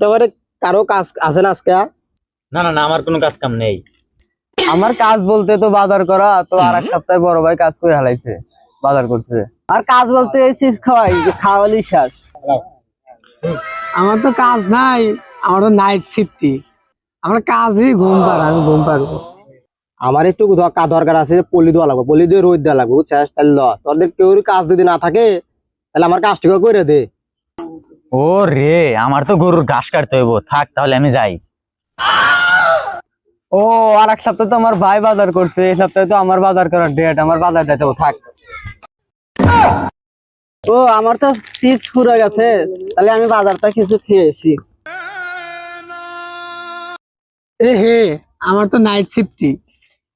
তোমার কারো কাজ আছে না আজকে? না না না, আমার কোনো কাজ কাম নেই। আমার কাজ বলতে তো বাজার করা, তো আর এক সপ্তাহে বড় ভাই কাজ করে হালাইছে, বাজার করছে। আর কাজ বলতে এই চিপস খাওয়ালি শেষ। আমার তো কাজ নাই, আমার তো নাইট শিফটি। আমার কাজই ঘুম পাড়া, আমি ঘুম পারবো। আমার একটু দরকার আছে, পলি দেওয়া লাগবে, পলি দিয়ে রোদ দেওয়া লাগবে, বুঝছিস? তাহলে তোদের কেউ কাজ যদি না থাকে তাহলে আমার কাজটা করে দে। ও রে, আমার তো গরুর ঘাস কাটতে হইব, থাক তাহলে আমি যাই। ও আর এক সপ্তাহে তো আমার ভাই বাজার করছে, এই সপ্তাহে তো আমার বাজার করার ডেট, আমার বাজার দিতে থাক। ও আমার তো চিপস পুরো গেছে, তাহলে আমি বাজারটা কিছু খেয়ে আসি। হে, আমার তো নাইট শিফটি,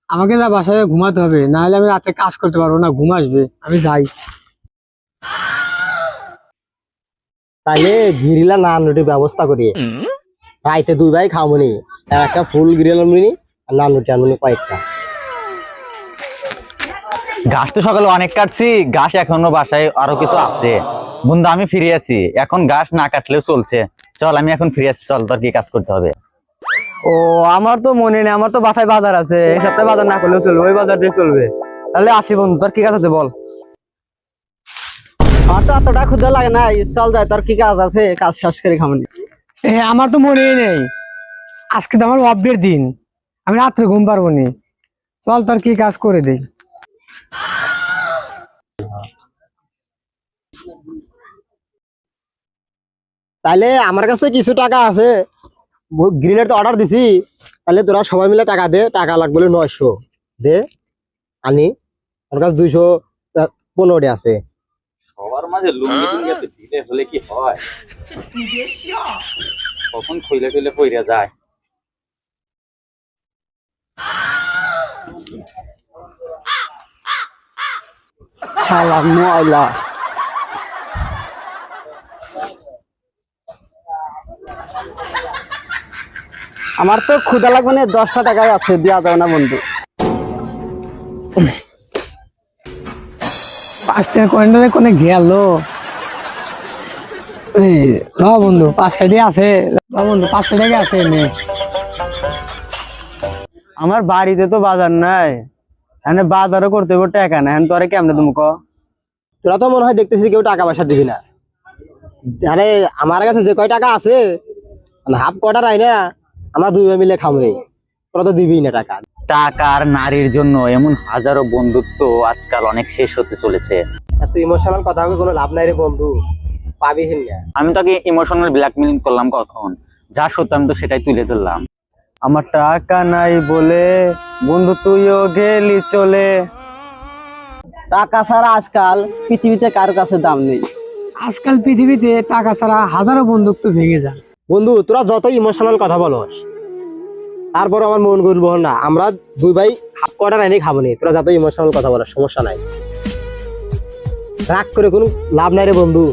আমাকে যা বাসায় ঘুমাতে হবে, না হলে আমি রাতে কাজ করতে পারবো না, ঘুম আসবে। আমি যাই। তাইলে গিরিলা নান রুটির ব্যবস্থা করি, রাইতে 2 ভাই খামনি, একটা ফুল গ্রিল আনবি আর নান রুটি আনবি কয়েকটা। ঘাস তো সকালে অনেক কাটছি, ঘাস এখনো বাসায় আরো কিছু আছে। বন্ধু আমি ফিরে আছি, এখন ঘাস না কাটলেও চলছে। চল আমি এখন ফিরে আসছি, চল তোর কি কাজ করতে হবে। ও আমার তো মনে নেই, আমার তো বাসায় বাজার আছে, এই সপ্তাহে বাজার না করলেও চলবে, ওই বাজার দিয়ে চলবে। তাহলে আসি বন্ধু, তোর কি কাজ আছে বল। আমার তো এতটা ক্ষুধা লাগে না, চল যাই, তোর কি কাজ আছে কাজ শেষ করে খামনি। আমার তো মনেই নেই, আজকে তো আমার অফডের দিন, আমি রাত্রে ঘুম পারবো নি। চল তোর কি কাজ করে দেই। তাহলে আমার কাছে কিছু টাকা আছে, গ্রিলের তো অর্ডার দিছি, তাহলে তোরা সবাই মিলে টাকা দে, টাকা লাগবে 900 দে আনি। আমার কাছে 215 আছে। সবার মাঝে লুঙ্গি টুঙ্গি এত ঢিলে হলে কি হয়, কখন খুইলে খুইলে পইরা যায়। শালা ময়লা। আমার তো ক্ষুধা লাগবে না, 10টা টাকাই আছে, দেওয়া যাবে না বন্ধু? 5 টাকা কয়েনটা কোনে গেল? বন্ধু 5 টাকা আছে, বন্ধু 5 টাকা আছে নে। আমার বাড়িতে তো বাজার নাই, এখানে বাজারও করতে হবে, টাকা নাই, তোরে কেমনে তুমি ক? তোরা তো মনে হয় দেখতেছিস কেউ টাকা পয়সা দিবি না। আরে আমার কাছে যে কয় টাকা আছে, হাফ কোয়ার্টার আই না, আমরা 2 ভাই মিলে খামনি, তোরা তো দিবি না টাকা। টাকা আর নারীর জন্য এমন হাজারো বন্ধুত্ব আজকাল অনেক শেষ হতে চলেছে। এত ইমোশনাল কথা হবে কোনো লাভ নাই রে বন্ধু, পাবি না। আমি তোকে ইমোশনাল ব্ল্যাকমেইল করলাম কখন? যা সত্য আমি তো সেটাই তুলে ধরলাম। আমার টাকা নাই বলে বন্ধু তুইও গেলি চলে। টাকা ছাড়া আজকাল পৃথিবীতে কারো কাছে দাম নেই। আজকাল পৃথিবীতে টাকা ছাড়া হাজারো বন্ধুত্ব ভেঙে যায়। বন্ধু তোরা যত ইমোশনাল কথা বলস, তারপর আমার মন করবো না, আমরা 2 ভাই হাফ কোয়ার্টার এনে খাবো নি, তোরা যত ইমোশনাল কথা বলস সমস্যা নাই, রাগ করে কোনো লাভ নাই রে বন্ধু।